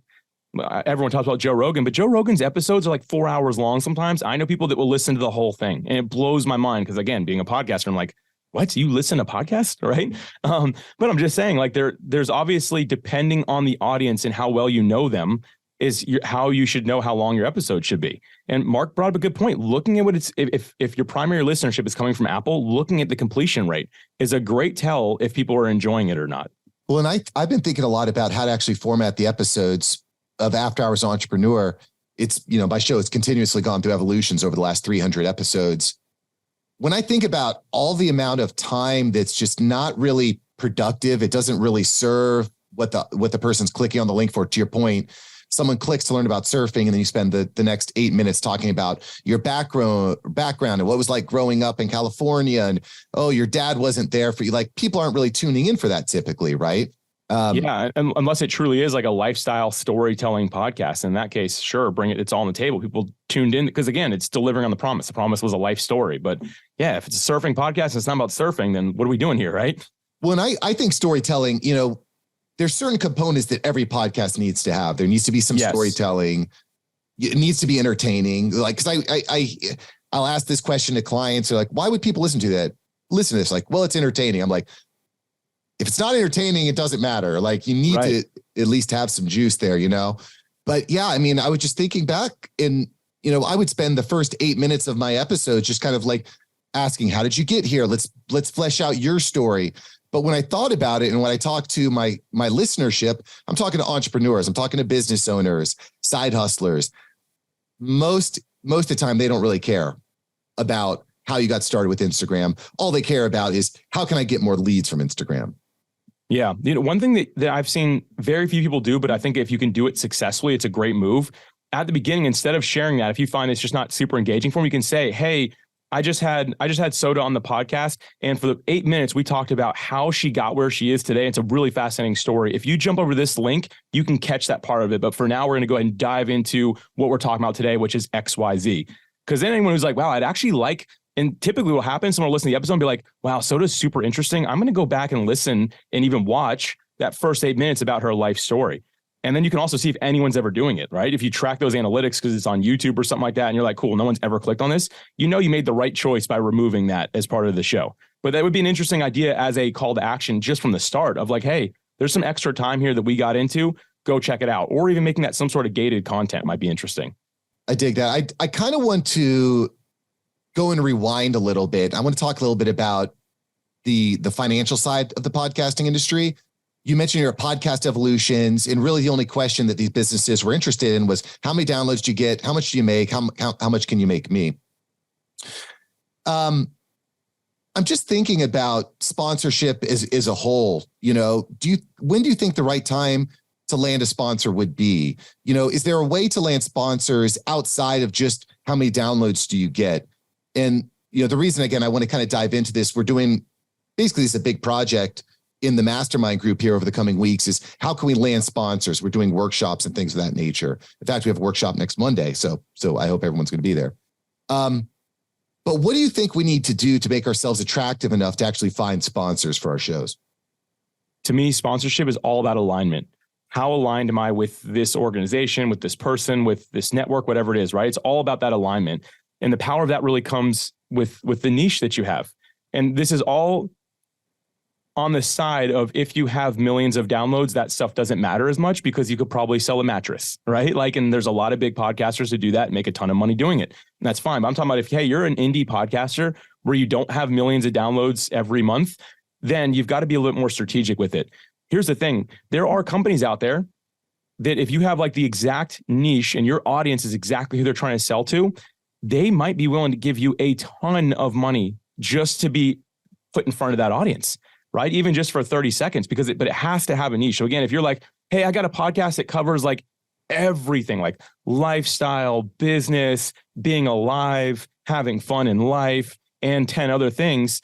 everyone talks about Joe Rogan, but Joe Rogan's episodes are like 4 hours long sometimes. I know people that will listen to the whole thing, and it blows my mind because, again, being a podcaster, I'm like, what? You listen to podcasts, right? But I'm just saying, like, there's obviously, depending on the audience and how well you know them, is how you should know how long your episode should be. And Mark brought up a good point. Looking at what it's, if your primary listenership is coming from Apple, looking at the completion rate is a great tell if people are enjoying it or not. Well, and I've been thinking a lot about how to actually format the episodes of After Hours Entrepreneur. it's, my show has continuously gone through evolutions over the last 300 episodes. When I think about all the amount of time that's just not really productive, it doesn't really serve what the person's clicking on the link for. To your point, someone clicks to learn about surfing, and then you spend the next 8 minutes talking about your background and what it was like growing up in California, and your dad wasn't there for you. Like, people aren't really tuning in for that typically, right? Unless it truly is like a lifestyle storytelling podcast. In that case, sure, bring it. It's all on the table. People tuned in because, again, it's delivering on the promise. The promise was a life story. But yeah, if it's a surfing podcast and it's not about surfing, then what are we doing here, right? Well, and I think storytelling, there's certain components that every podcast needs to have. There needs to be some storytelling. It needs to be entertaining. Like, because I'll ask this question to clients. They're like, why would people listen to that? Listen to this. Like, well, it's entertaining. I'm like, if it's not entertaining, it doesn't matter. Like, you need to at least have some juice there, But yeah, I mean, I was just thinking back, and, I would spend the first 8 minutes of my episode just kind of like asking, how did you get here? Let's flesh out your story. But when I thought about it, and when I talked to my listenership, I'm talking to entrepreneurs, I'm talking to business owners, side hustlers. Most of the time, they don't really care about how you got started with Instagram. All they care about is, how can I get more leads from Instagram? Yeah. One thing that I've seen very few people do, but I think if you can do it successfully, it's a great move. At the beginning, instead of sharing that, if you find it's just not super engaging for them, you can say, hey, I just had Soda on the podcast, and for the 8 minutes, we talked about how she got where she is today. It's a really fascinating story. If you jump over this link, you can catch that part of it. But for now, we're going to go ahead and dive into what we're talking about today, which is XYZ. Because then anyone who's like, wow, I'd actually like, and typically what happens, someone will listen to the episode and be like, wow, Soda's super interesting. I'm going to go back and listen and even watch that first 8 minutes about her life story. And then you can also see if anyone's ever doing it, right? If you track those analytics because it's on YouTube or something like that, and you're like, cool, no one's ever clicked on this, you made the right choice by removing that as part of the show. But that would be an interesting idea as a call to action just from the start of like, hey, there's some extra time here that we got into, go check it out. Or even making that some sort of gated content might be interesting. I dig that. I kind of want to go and rewind a little bit. I want to talk a little bit about the financial side of the podcasting industry. You mentioned your podcast evolutions, and really the only question that these businesses were interested in was, how many downloads do you get? How much do you make? How much can you make me? I'm just thinking about sponsorship as a whole. When do you think the right time to land a sponsor would be? Is there a way to land sponsors outside of just how many downloads do you get? And, the reason, again, I want to kind of dive into this, we're doing, basically, this is a big project in the mastermind group here over the coming weeks, is how can we land sponsors? We're doing workshops and things of that nature. In fact, we have a workshop next Monday. So I hope everyone's going to be there. But what do you think we need to do to make ourselves attractive enough to actually find sponsors for our shows? To me, sponsorship is all about alignment. How aligned am I with this organization, with this person, with this network, whatever it is, right? It's all about that alignment. And the power of that really comes with the niche that you have. And this is all on the side of, if you have millions of downloads, that stuff doesn't matter as much because you could probably sell a mattress, right? And there's a lot of big podcasters who do that and make a ton of money doing it. And that's fine. But I'm talking about if, hey, you're an indie podcaster where you don't have millions of downloads every month, then you've got to be a little bit more strategic with it. Here's the thing. There are companies out there that if you have the exact niche and your audience is exactly who they're trying to sell to, they might be willing to give you a ton of money just to be put in front of that audience. Right? Even just for 30 seconds, but it has to have a niche. So again, if you're like, hey, I got a podcast that covers everything, like lifestyle, business, being alive, having fun in life, and 10 other things,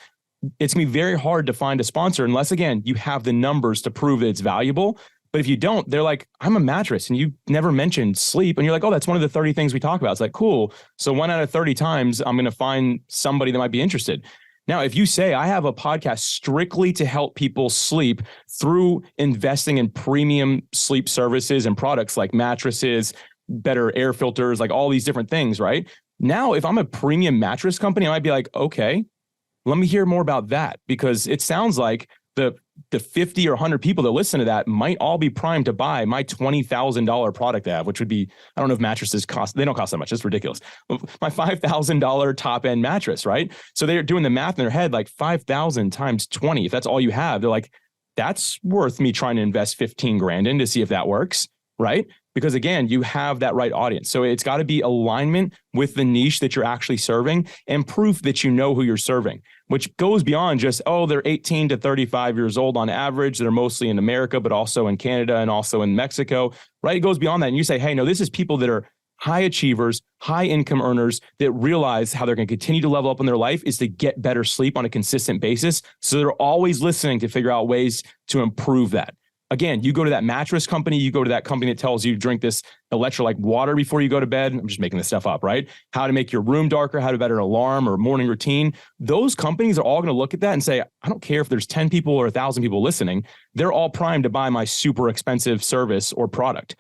it's gonna be very hard to find a sponsor unless, again, you have the numbers to prove that it's valuable. But if you don't, they're like, I'm a mattress and you never mentioned sleep. And you're like, oh, that's one of the 30 things we talk about. It's like, cool. So 1 out of 30 times, I'm going to find somebody that might be interested. Now, if you say, I have a podcast strictly to help people sleep through investing in premium sleep services and products like mattresses, better air filters, all these different things, right? Now, if I'm a premium mattress company, I might be like, okay, let me hear more about that, because it sounds like the 50 or 100 people that listen to that might all be primed to buy my $20,000 product I have, which would be, I don't know if mattresses cost, they don't cost that much. It's ridiculous. My $5,000 top end mattress, right? So they're doing the math in their head, 5,000 times 20. If that's all you have, they're like, that's worth me trying to invest 15 grand in to see if that works, right? because again, you have that right audience. So it's got to be alignment with the niche that you're actually serving and proof that you know who you're serving, which goes beyond just, oh, they're 18 to 35 years old on average. They're mostly in America, but also in Canada and also in Mexico, right? It goes beyond that. And you say, hey, no, this is people that are high achievers, high income earners that realize how they're going to continue to level up in their life is to get better sleep on a consistent basis. So they're always listening to figure out ways to improve that. Again, you go to that mattress company, you go to that company that tells you drink this electrolyte water before you go to bed. I'm just making this stuff up, right? How to make your room darker, how to better an alarm or morning routine. Those companies are all going to look at that and say, I don't care if there's 10 people or 1,000 people listening. They're all primed to buy my super expensive service or product.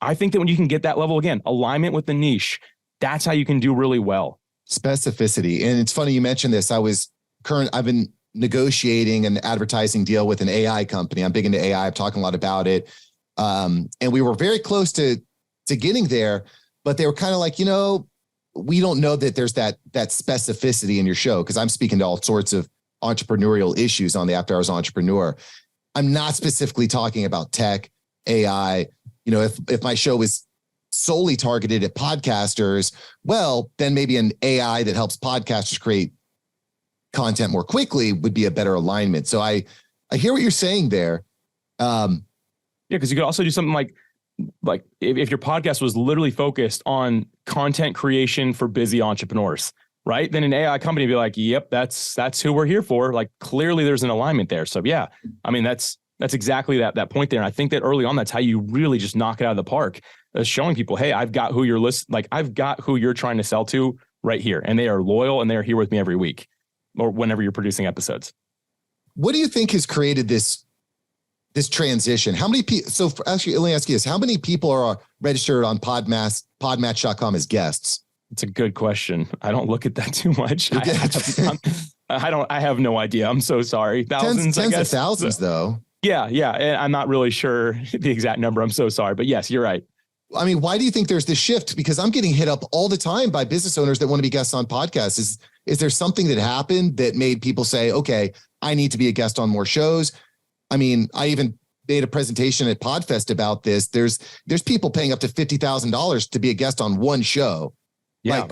I think that when you can get that level, again, alignment with the niche, that's how you can do really well. Specificity. And it's funny you mentioned this. I've been negotiating an advertising deal with an AI company. I'm big into AI. I've talked a lot about it. And we were very close to getting there, but they were kind of like, we don't know that there's that specificity in your show. Cause I'm speaking to all sorts of entrepreneurial issues on the After Hours Entrepreneur. I'm not specifically talking about tech, AI. If my show is solely targeted at podcasters, well, then maybe an AI that helps podcasters create content more quickly would be a better alignment. So I hear what you're saying there. Because you could also do something like if your podcast was literally focused on content creation for busy entrepreneurs, right? Then an AI company would be like, yep, that's who we're here for. Like clearly there's an alignment there. So yeah, I mean, that's exactly that point there. And I think that early on, that's how you really just knock it out of the park, showing people, hey, I've got who I've got who you're trying to sell to right here. And they are loyal and they're here with me every week or whenever you're producing episodes. What do you think has created this transition? How many people, actually, let me ask you this. How many people are registered on Podmatch.com as guests? It's a good question. I don't look at that too much. I have no idea. I'm so sorry. Thousands, tens I guess. of thousands though. Yeah. And I'm not really sure the exact number. I'm so sorry, but yes, you're right. I mean, why do you think there's this shift? Because I'm getting hit up all the time by business owners that want to be guests on podcasts. Is there something that happened that made people say, okay, I need to be a guest on more shows? I mean, I even made a presentation at Podfest about this. There's people paying up to $50,000 to be a guest on one show. Yeah.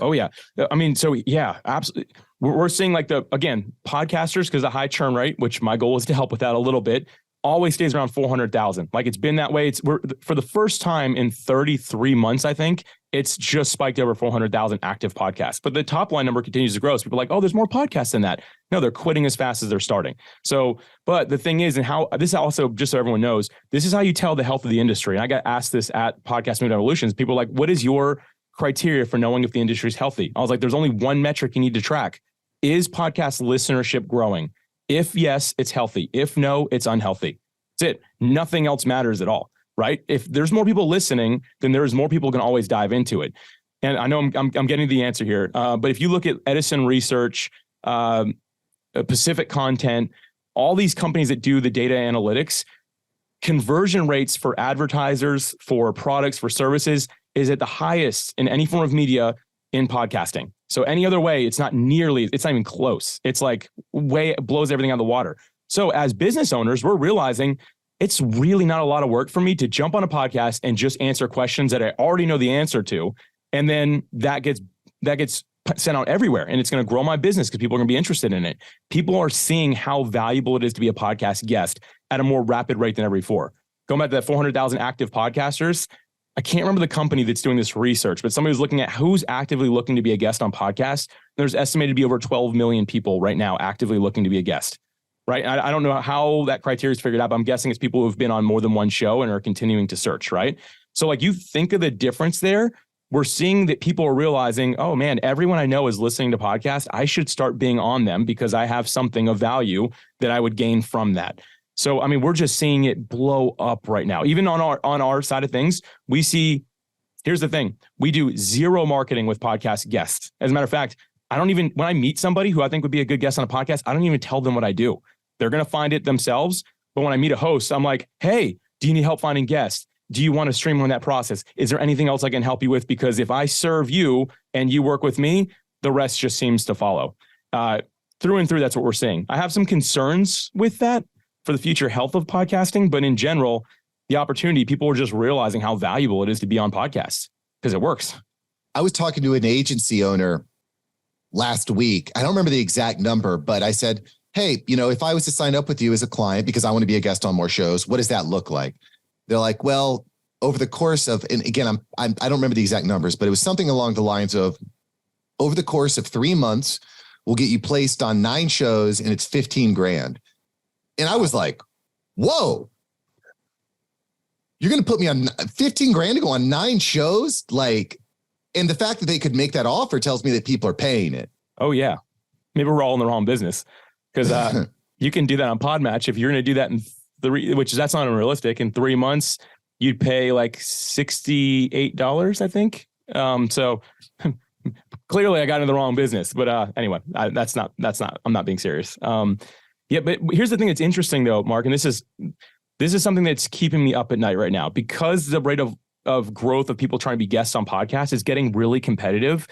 I mean, so yeah, absolutely. We're seeing podcasters, because the high churn rate, which my goal is to help with that a little bit, always stays around 400,000. Like it's been that way. We're for the first time in 33 months, I think it's just spiked over 400,000 active podcasts, but the top line number continues to grow. So people are like, oh, there's more podcasts than that. No, they're quitting as fast as they're starting. So, but the thing is, and how this also, just so everyone knows, this is how you tell the health of the industry. And I got asked this at Podcast Mood Evolutions. People are like, what is your criteria for knowing if the industry is healthy? I was like, there's only one metric you need to track. Is podcast listenership growing? If yes, it's healthy. If no, it's unhealthy. That's it. Nothing else matters at all, right? If there's more people listening, then there's more people can always dive into it. And I know I'm getting the answer here, but if you look at Edison Research, Pacific Content, all these companies that do the data analytics, conversion rates for advertisers, for products, for services is at the highest in any form of media in podcasting. So any other way, it's not even close. It's like it blows everything out of the water. So as business owners, we're realizing it's really not a lot of work for me to jump on a podcast and just answer questions that I already know the answer to. And then that gets sent out everywhere, and it's going to grow my business because people are going to be interested in it. People are seeing how valuable it is to be a podcast guest at a more rapid rate than ever before. Going back to that 400,000 active podcasters, I can't remember the company that's doing this research, but somebody was looking at who's actively looking to be a guest on podcasts. There's estimated to be over 12 million people right now actively looking to be a guest, right? I don't know how that criteria is figured out, but I'm guessing it's people who've been on more than one show and are continuing to search, right? So like you think of the difference there. We're seeing that people are realizing, oh man, everyone I know is listening to podcasts. I should start being on them because I have something of value that I would gain from that. So, I mean, we're just seeing it blow up right now. Even on our side of things, we see, here's the thing. We do zero marketing with podcast guests. As a matter of fact, when I meet somebody who I think would be a good guest on a podcast, I don't even tell them what I do. They're going to find it themselves. But when I meet a host, I'm like, hey, do you need help finding guests? Do you want to streamline that process? Is there anything else I can help you with? Because if I serve you and you work with me, the rest just seems to follow. Through and through, that's what we're seeing. I have some concerns with that for the future health of podcasting, but in general, the opportunity, people were just realizing how valuable it is to be on podcasts because it works. I was talking to an agency owner last week. I don't remember the exact number, but I said, hey, if I was to sign up with you as a client because I want to be a guest on more shows, what does that look like? They're like, well, over the course of, and again, I don't remember the exact numbers, but it was something along the lines of, over the course of 3 months, we'll get you placed on 9 shows and it's 15 grand. And I was like, whoa, you're going to put me on 15 grand to go on 9 shows? And the fact that they could make that offer tells me that people are paying it. Oh yeah. Maybe we're all in the wrong business because you can do that on Podmatch. If you're going to do that in 3, that's not unrealistic. In 3 months, you'd pay like $68, I think. So clearly I got into the wrong business, but anyway, I'm not being serious. Yeah, but here's the thing that's interesting though, Mark, and this is something that's keeping me up at night right now because the rate of growth of people trying to be guests on podcasts is getting really competitive.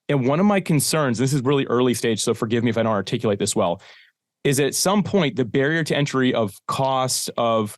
And one of my concerns, this is really early stage, so forgive me if I don't articulate this well, is at some point the barrier to entry of cost of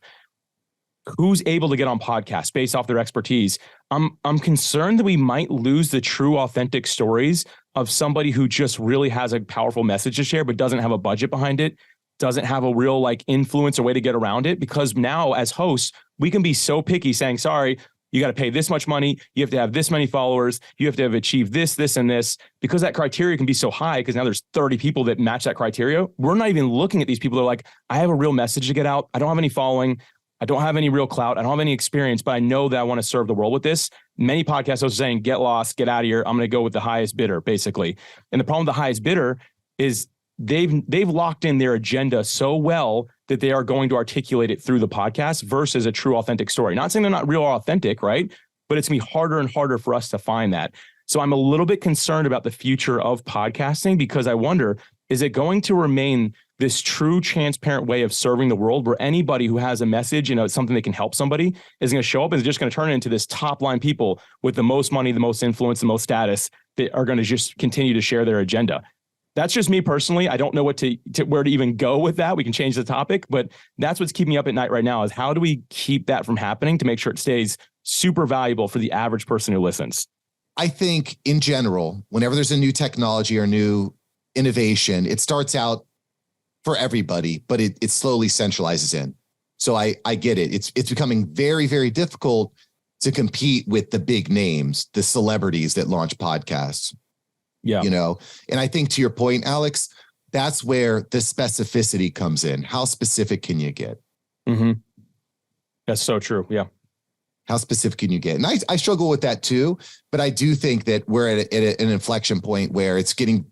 who's able to get on podcasts based off their expertise. I'm concerned that we might lose the true authentic stories of somebody who just really has a powerful message to share, but doesn't have a budget behind it, doesn't have a real influence or way to get around it. Because now as hosts, we can be so picky saying, sorry, you got to pay this much money. You have to have this many followers. You have to have achieved this, and this, because that criteria can be so high because now there's 30 people that match that criteria. We're not even looking at these people. They're like, I have a real message to get out. I don't have any following. I don't have any real clout. I don't have any experience, but I know that I want to serve the world with this. Many podcasts are saying, get lost, get out of here. I'm going to go with the highest bidder, basically. And the problem with the highest bidder is they've locked in their agenda so well that they are going to articulate it through the podcast versus a true authentic story. Not saying they're not real or authentic, right? But it's going to be harder and harder for us to find that. So I'm a little bit concerned about the future of podcasting because I wonder, is it going to remain this true, transparent way of serving the world where anybody who has a message, something that can help somebody is going to show up and is just going to turn it into this top line people with the most money, the most influence, the most status that are going to just continue to share their agenda? That's just me personally. I don't know where to even go with that. We can change the topic, but that's what's keeping me up at night right now is how do we keep that from happening to make sure it stays super valuable for the average person who listens? I think in general, whenever there's a new technology or new innovation, it starts out for everybody, but it slowly centralizes in. So I get it. It's becoming very, very difficult to compete with the big names, the celebrities that launch podcasts. Yeah. And I think to your point, Alex, that's where the specificity comes in. How specific can you get? Mm-hmm. That's so true. Yeah. How specific can you get? And I struggle with that too, but I do think that we're at an inflection point where it's getting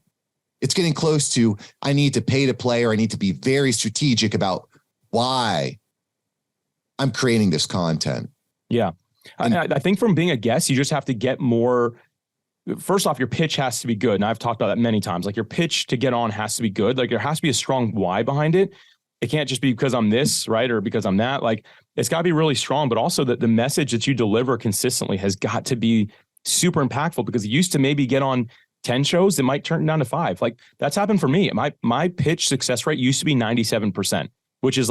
close to, I need to pay to play, or I need to be very strategic about why I'm creating this content. Yeah. I think from being a guest, you just have to get more. First off, your pitch has to be good. And I've talked about that many times. Your pitch to get on has to be good. There has to be a strong why behind it. It can't just be because I'm this, right? Or because I'm that. It's got to be really strong, but also that the message that you deliver consistently has got to be super impactful, because it used to maybe get on 10 shows, it might turn down to 5. That's happened for me. My pitch success rate used to be 97%, which is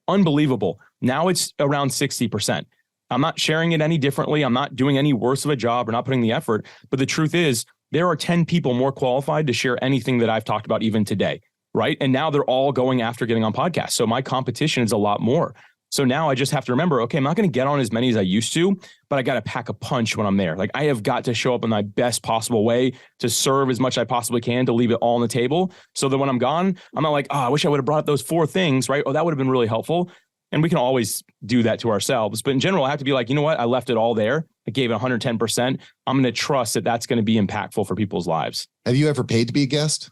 unbelievable. Now it's around 60%. I'm not sharing it any differently. I'm not doing any worse of a job or not putting the effort. But the truth is, there are 10 people more qualified to share anything that I've talked about even today, right? And now they're all going after getting on podcasts. So my competition is a lot more. So now I just have to remember, okay, I'm not going to get on as many as I used to, but I got to pack a punch when I'm there. I have got to show up in my best possible way to serve as much as I possibly can, to leave it all on the table. So that when I'm gone, I'm not I wish I would have brought up those 4 things, right? Oh, that would have been really helpful. And we can always do that to ourselves. But in general, I have to be you know what? I left it all there. I gave it 110%. I'm going to trust that that's going to be impactful for people's lives. Have you ever paid to be a guest?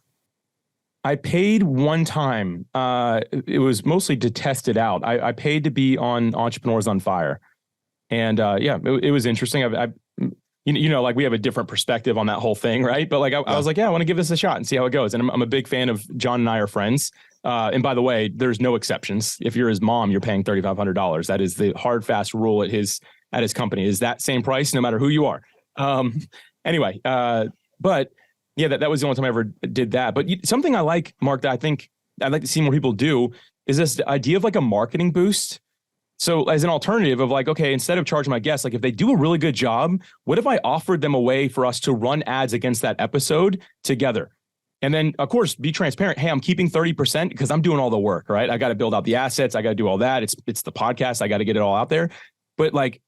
I paid one time. It was mostly to test it out. I paid to be on Entrepreneurs on Fire. And it was interesting. We have a different perspective on that whole thing, right? But I was I want to give this a shot and see how it goes. And I'm a big fan of John and I are friends. And by the way, there's no exceptions. If you're his mom, you're paying $3,500. That is the hard, fast rule at his company. Is that same price no matter who you are? But yeah, that was the only time I ever did that. But something I like, Mark, that I think I'd like to see more people do is this idea of a marketing boost. So as an alternative of like, okay, instead of charging my guests, like if they do a really good job, what if I offered them a way for us to run ads against that episode together? And then of course, be transparent. Hey, I'm keeping 30% because I'm doing all the work, right? I got to build out the assets. I got to do all that. It's the podcast. I got to get it all out there. But like,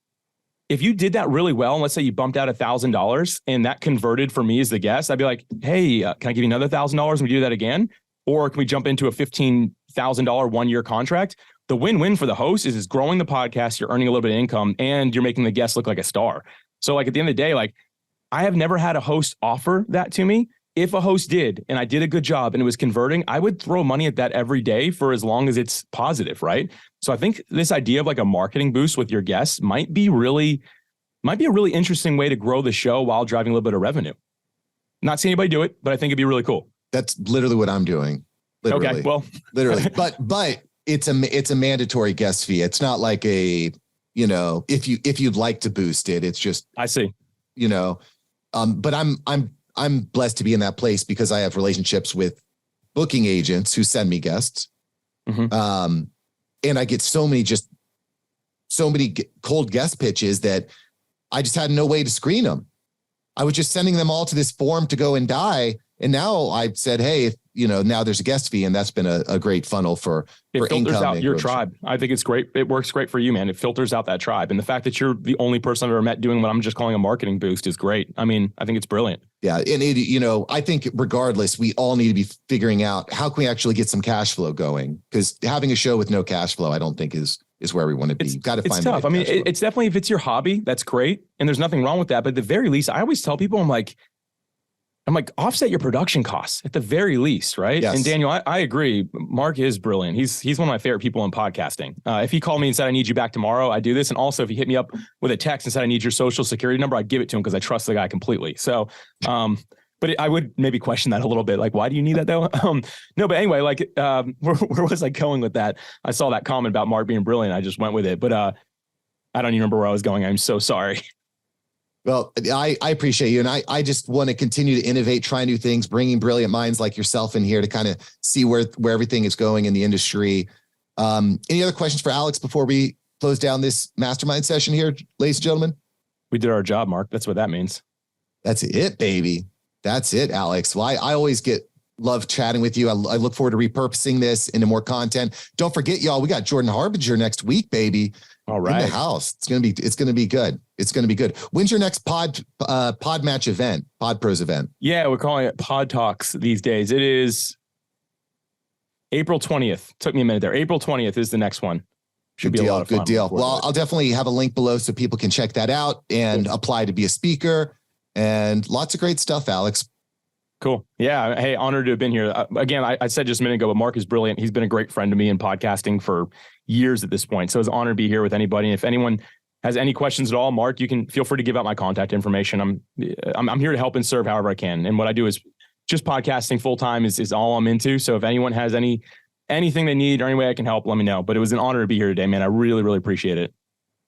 if you did that really well, and let's say you bumped out $1,000 and that converted for me as the guest, I'd be like, hey, can I give you another $1,000 and we do that again? Or can we jump into a $15,000 1-year contract? The win-win for the host is growing the podcast, you're earning a little bit of income, and you're making the guest look like a star. So like at the end of the day, like I have never had a host offer that to me. If a host did, and I did a good job and it was converting, I would throw money at that every day for as long as it's positive, right? So I think this idea of like a marketing boost with your guests might be a really interesting way to grow the show while driving a little bit of revenue. Not seeing anybody do it, but I think it'd be really cool. That's literally what I'm doing. Literally. Okay, well, literally, but it's a mandatory guest fee. It's not like a, if you'd like to boost it, it's just, I see, but I'm blessed to be in that place because I have relationships with booking agents who send me guests. Mm-hmm. And I get so many cold guest pitches that I just had no way to screen them. I was just sending them all to this form to go and die. And now I said, hey, now there's a guest fee, and that's been a great funnel for filters income out your tribe. I think it's great. It works great for you, man. It filters out that tribe. And the fact that you're the only person I've ever met doing what I'm just calling a marketing boost is great. I mean, I think it's brilliant. Yeah. And I think regardless, we all need to be figuring out how can we actually get some cash flow going, because having a show with no cash flow, I don't think is where we want to be. You've got to find. It's tough. I mean, it's definitely, if it's your hobby, that's great. And there's nothing wrong with that. But at the very least, I always tell people, I'm like, offset your production costs at the very least, right? Yes. And Daniel, I agree. Mark is brilliant. He's one of my favorite people in podcasting. If he called me and said, I need you back tomorrow, I do this. And also if he hit me up with a text and said, I need your social security number, I'd give it to him because I trust the guy completely. So, but I would maybe question that a little bit. Like, why do you need that though? No, but anyway, like, where was I going with that? I saw that comment about Mark being brilliant. I just went with it, but I don't even remember where I was going. I'm so sorry. Well, I appreciate you. And I just want to continue to innovate, try new things, bringing brilliant minds like yourself in here to kind of see where everything is going in the industry. Any other questions for Alex before we close down this mastermind session here, ladies and gentlemen? We did our job, Mark. That's what that means. That's it, baby. That's it, Alex. Well, I always love chatting with you. I look forward to repurposing this into more content. Don't forget, y'all, we got Jordan Harbinger next week, baby. All right. In the house. It's gonna be good. It's gonna be good. When's your next Podmatch event? Pod Pros event? Yeah, we're calling it Pod Talks these days. It is April 20th. Took me a minute there. April 20th is the next one. Should be a lot of fun. Good deal. Well, I'll definitely have a link below so people can check that out and apply to be a speaker. And lots of great stuff, Alex. Cool. Yeah. Hey, honored to have been here. Again, I said just a minute ago, but Mark is brilliant. He's been a great friend to me in podcasting for years at this point. So it's an honor to be here with anybody. And if anyone has any questions at all, Mark, you can feel free to give out my contact information. I'm here to help and serve however I can. And what I do is just podcasting full time is all I'm into. So if anyone has anything they need or any way I can help, let me know. But it was an honor to be here today, man. I really, really appreciate it.